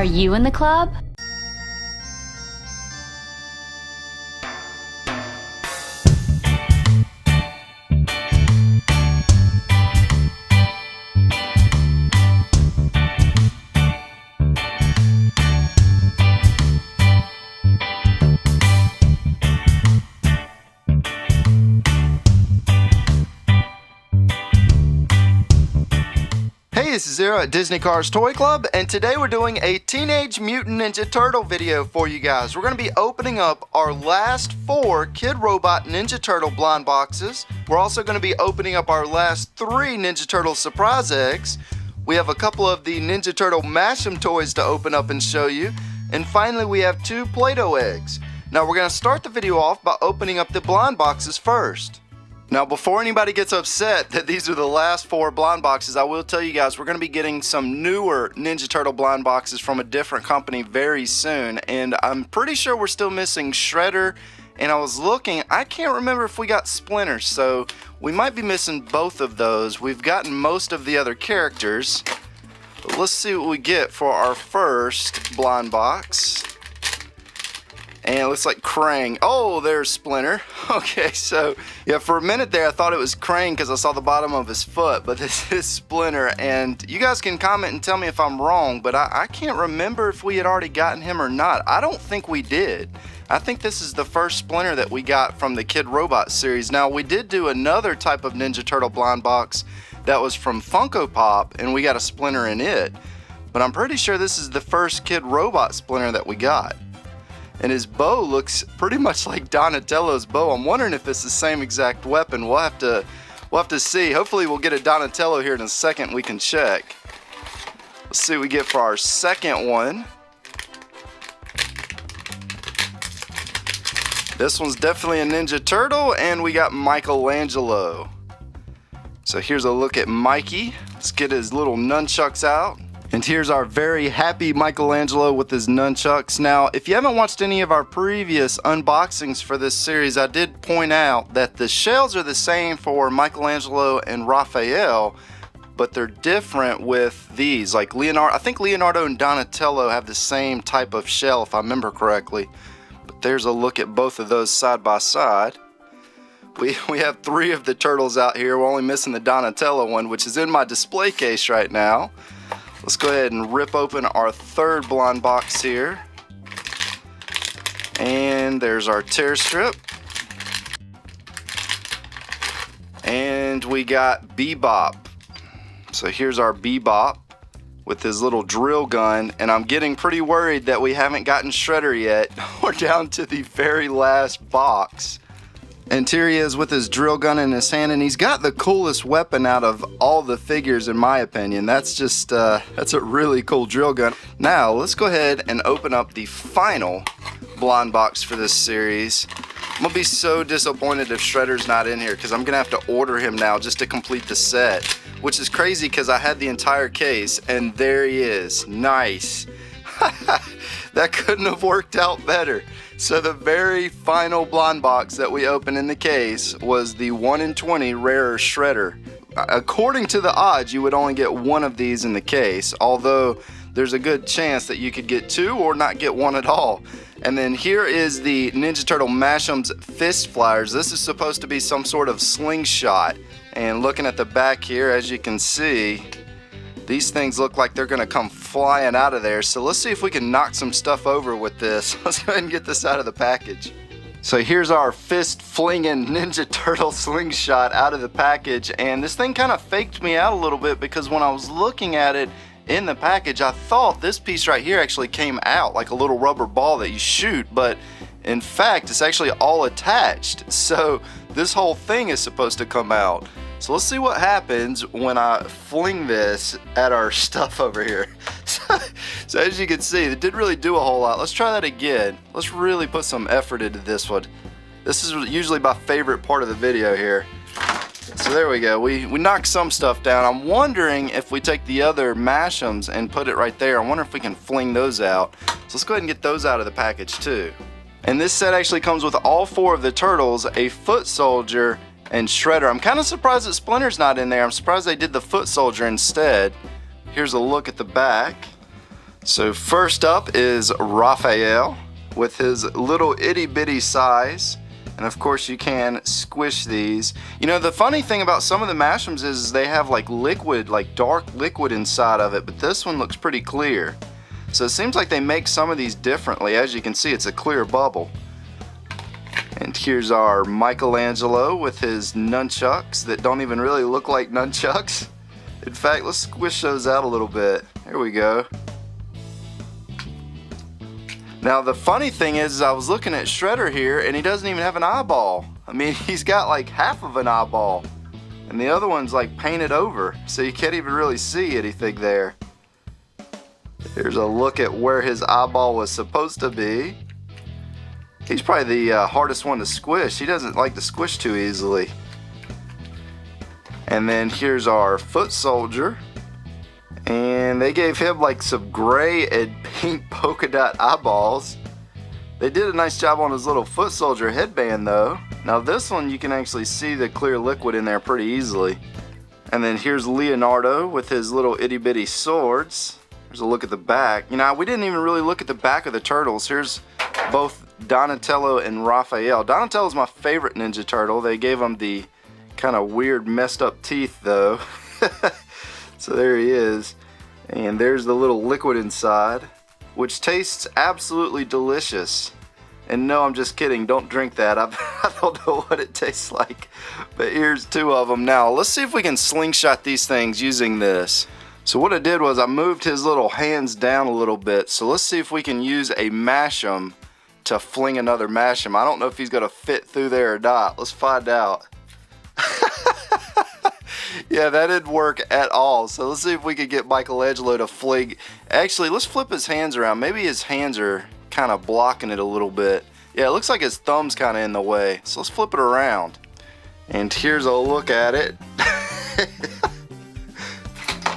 Are you in the club? Hey, this is Zero at Disney Cars Toy Club, and today we're doing a Teenage Mutant Ninja Turtle video for you guys. We're going to be opening up our last 4 Kid Robot Ninja Turtle blind boxes. We're also going to be opening up our last 3 Ninja Turtle surprise eggs. We have a couple of the Ninja Turtle Mash-'em toys to open up and show you. And finally, we have 2 Play-Doh eggs. Now, we're going to start the video off by opening up the blind boxes first. Now, before anybody gets upset that these are the last 4 blind boxes, I will tell you guys we're going to be getting some newer Ninja Turtle blind boxes from a different company very soon, and I'm pretty sure we're still missing Shredder, and I was looking, I can't remember if we got Splinter, so we might be missing both of those. We've gotten most of the other characters, but let's see what we get for our first blind box. And it looks like Krang. Oh, there's Splinter. Okay, so yeah, for a minute there I thought it was Krang because I saw the bottom of his foot, but this is Splinter. And you guys can comment and tell me if I'm wrong, but I can't remember if we had already gotten him or not. I don't think we did. I think this is the first Splinter that we got from the Kid Robot series. Now, we did do another type of Ninja Turtle blind box that was from Funko Pop, and we got a Splinter in it. But I'm pretty sure this is the first Kid Robot Splinter that we got. And his bow looks pretty much like Donatello's bow. I'm wondering if it's the same exact weapon. We'll have to see. Hopefully we'll get a Donatello here in a second. We can check. Let's see what we get for our second one. This one's definitely a Ninja Turtle, and we got Michelangelo. So here's a look at Mikey. Let's get his little nunchucks out. And here's our very happy Michelangelo with his nunchucks. Now, if you haven't watched any of our previous unboxings for this series, I did point out that the shells are the same for Michelangelo and Raphael, but they're different with these. Like Leonardo, I think Leonardo and Donatello have the same type of shell, if I remember correctly. But there's a look at both of those side by side. We have 3 of the turtles out here. We're only missing the Donatello one, which is in my display case right now. Let's go ahead and rip open our third blind box here. And there's our tear strip. And we got Bebop. So here's our Bebop with his little drill gun. And I'm getting pretty worried that we haven't gotten Shredder yet. We're down to the very last box. And here he is with his drill gun in his hand, and he's got the coolest weapon out of all the figures in my opinion. That's just, that's a really cool drill gun. Now, let's go ahead and open up the final blind box for this series. I'm gonna be so disappointed if Shredder's not in here, because I'm gonna have to order him now just to complete the set. Which is crazy because I had the entire case, and there he is. Nice. That couldn't have worked out better. So the very final blind box that we opened in the case was the 1 in 20 rarer Shredder. According to the odds, you would only get 1 of these in the case, although there's a good chance that you could get 2 or not get 1 at all. And then here is the Ninja Turtle Mash-'em's Fist Flyers. This is supposed to be some sort of slingshot. And looking at the back here, as you can see, these things look like they're gonna come flying out of there. So let's see if we can knock some stuff over with this. Let's go ahead and get this out of the package. So here's our fist flinging Ninja Turtle slingshot out of the package. And this thing kind of faked me out a little bit because when I was looking at it in the package, I thought this piece right here actually came out like a little rubber ball that you shoot, but in fact, it's actually all attached. So this whole thing is supposed to come out. So let's see what happens when I fling this at our stuff over here. So as you can see, it didn't really do a whole lot. Let's try that again. Let's really put some effort into this one. This is usually my favorite part of the video here. So there we go. We knocked some stuff down. I'm wondering if we take the other Mash-'ems and put it right there. I wonder if we can fling those out. So let's go ahead and get those out of the package too. And this set actually comes with all 4 of the turtles, a foot soldier, and Shredder. I'm kind of surprised that Splinter's not in there. I'm surprised they did the foot soldier instead. Here's a look at the back. So first up is Raphael with his little itty bitty size. And of course you can squish these. You know, the funny thing about some of the Mashems is they have like liquid, like dark liquid inside of it, but this one looks pretty clear. So it seems like they make some of these differently. As you can see, it's a clear bubble. And here's our Michelangelo with his nunchucks that don't even really look like nunchucks. In fact, let's squish those out a little bit. There we go. Now the funny thing is I was looking at Shredder here and he doesn't even have an eyeball. I mean, he's got like half of an eyeball and the other one's like painted over, so you can't even really see anything there. Here's a look at where his eyeball was supposed to be. He's probably the hardest one to squish. He doesn't like to squish too easily. And then here's our foot soldier. And they gave him like some gray and pink polka dot eyeballs. They did a nice job on his little foot soldier headband though. Now this one you can actually see the clear liquid in there pretty easily. And then here's Leonardo with his little itty bitty swords. Here's a look at the back. You know, we didn't even really look at the back of the turtles. Here's both Donatello and Raphael. Donatello's my favorite Ninja Turtle. They gave him the kind of weird messed up teeth though. So there he is, and there's the little liquid inside, which tastes absolutely delicious. And no, I'm just kidding, don't drink that. I don't know what it tastes like. But here's two of them. Now let's see if we can slingshot these things using this. So what I did was I moved his little hands down a little bit. So let's see if we can use a Mashem to fling another Mashem. I don't know if he's gonna fit through there or not. Let's find out. Yeah, that didn't work at all. So let's see if we could get Michelangelo to fling. Actually, let's flip his hands around. Maybe his hands are kind of blocking it a little bit. Yeah, it looks like his thumb's kind of in the way. So let's flip it around. And here's a look at it.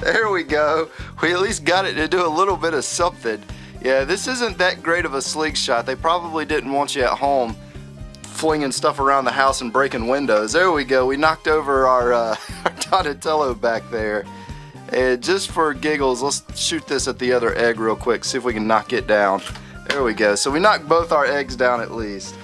There we go. We at least got it to do a little bit of something. Yeah, this isn't that great of a slingshot. They probably didn't want you at home flinging stuff around the house and breaking windows. There we go. We knocked over our Donatello back there. And just for giggles, let's shoot this at the other egg real quick, see if we can knock it down. There we go. So we knocked both our eggs down at least.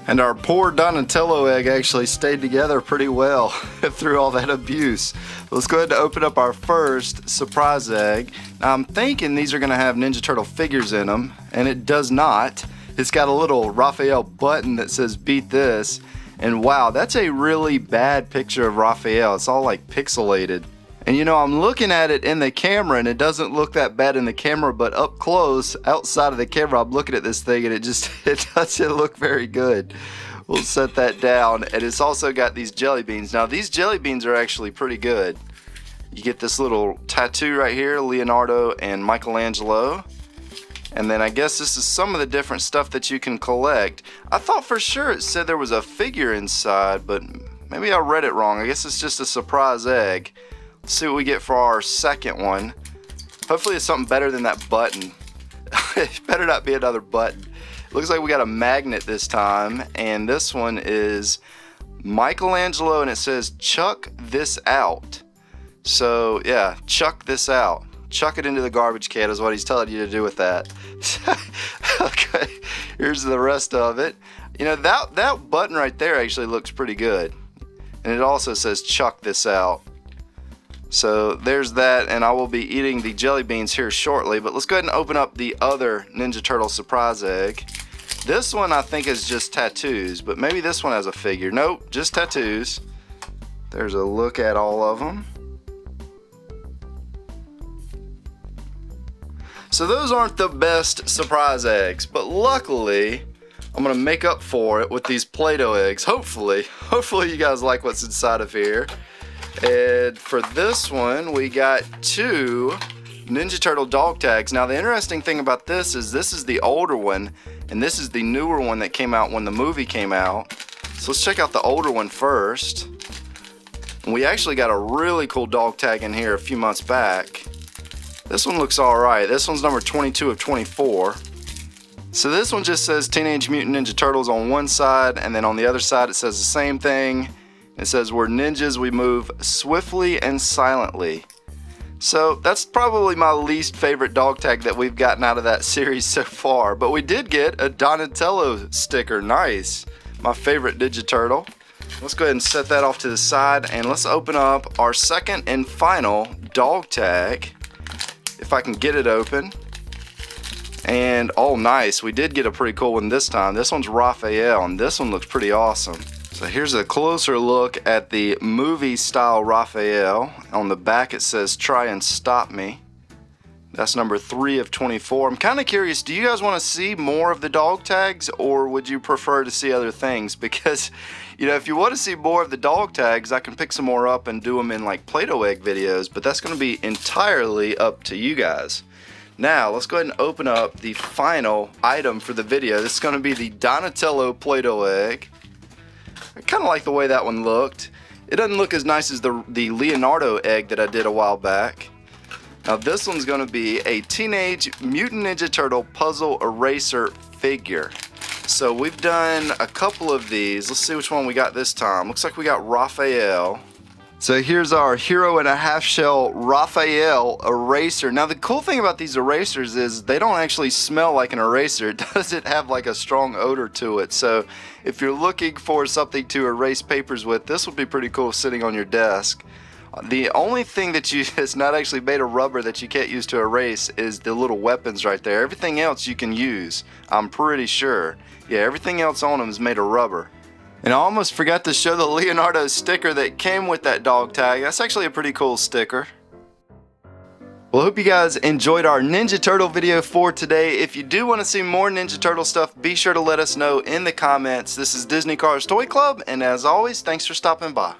And our poor Donatello egg actually stayed together pretty well through all that abuse. Let's go ahead and open up our first surprise egg. Now I'm thinking these are going to have Ninja Turtle figures in them, and it does not. It's got a little Raphael button that says beat this, and wow, that's a really bad picture of Raphael. It's all like pixelated. And you know, I'm looking at it in the camera and it doesn't look that bad in the camera, but up close, outside of the camera, I'm looking at this thing and it doesn't look very good. We'll set that down. And it's also got these jelly beans. Now these jelly beans are actually pretty good. You get this little tattoo right here, Leonardo and Michelangelo. And then I guess this is some of the different stuff that you can collect. I thought for sure it said there was a figure inside, but maybe I read it wrong. I guess it's just a surprise egg. Let's see what we get for our second one. Hopefully it's something better than that button. It better not be another button. It looks like we got a magnet this time, and this one is Michelangelo, and it says chuck this out. So yeah, chuck this out. Chuck it into the garbage can is what he's telling you to do with that. Okay, here's the rest of it. You know, that button right there actually looks pretty good. And it also says chuck this out. So there's that, and I will be eating the jelly beans here shortly. But let's go ahead and open up the other Ninja Turtle surprise egg. This one I think is just tattoos, but maybe this one has a figure. Nope, just tattoos. There's a look at all of them. So those aren't the best surprise eggs, but luckily I'm gonna make up for it with these Play-Doh eggs. Hopefully you guys like what's inside of here. And for this one, we got two Ninja Turtle dog tags. Now the interesting thing about this is the older one, and this is the newer one that came out when the movie came out. So let's check out the older one first. We actually got a really cool dog tag in here a few months back. This one looks alright. This one's number 22 of 24. So this one just says Teenage Mutant Ninja Turtles on one side, and then on the other side it says the same thing. It says, we're ninjas, we move swiftly and silently. So that's probably my least favorite dog tag that we've gotten out of that series so far. But we did get a Donatello sticker. Nice. My favorite Ninja Turtle. Let's go ahead and set that off to the side, and let's open up our second and final dog tag. If I can get it open. And oh nice, we did get a pretty cool one this time. This one's Raphael, and this one looks pretty awesome. So here's a closer look at the movie style Raphael. On the back it says try and stop me. That's number 3 of 24. I'm kind of curious, do you guys want to see more of the dog tags, or would you prefer to see other things? Because, you know, if you want to see more of the dog tags, I can pick some more up and do them in like Play-Doh egg videos, but that's going to be entirely up to you guys. Now, let's go ahead and open up the final item for the video. This is going to be the Donatello Play-Doh egg. I kind of like the way that one looked. It doesn't look as nice as the Leonardo egg that I did a while back. Now this one's going to be a Teenage Mutant Ninja Turtle puzzle eraser figure. So we've done a couple of these. Let's see which one we got this time. Looks like we got Raphael. So here's our Hero and a Half Shell Raphael eraser. Now the cool thing about these erasers is they don't actually smell like an eraser. It doesn't have like a strong odor to it. So if you're looking for something to erase papers with, this would be pretty cool sitting on your desk. The only thing that is not actually made of rubber that you can't use to erase is the little weapons right there. Everything else you can use, I'm pretty sure. Yeah, everything else on them is made of rubber. And I almost forgot to show the Leonardo sticker that came with that dog tag. That's actually a pretty cool sticker. Well, I hope you guys enjoyed our Ninja Turtle video for today. If you do want to see more Ninja Turtle stuff, be sure to let us know in the comments. This is Disney Cars Toy Club, and as always, thanks for stopping by.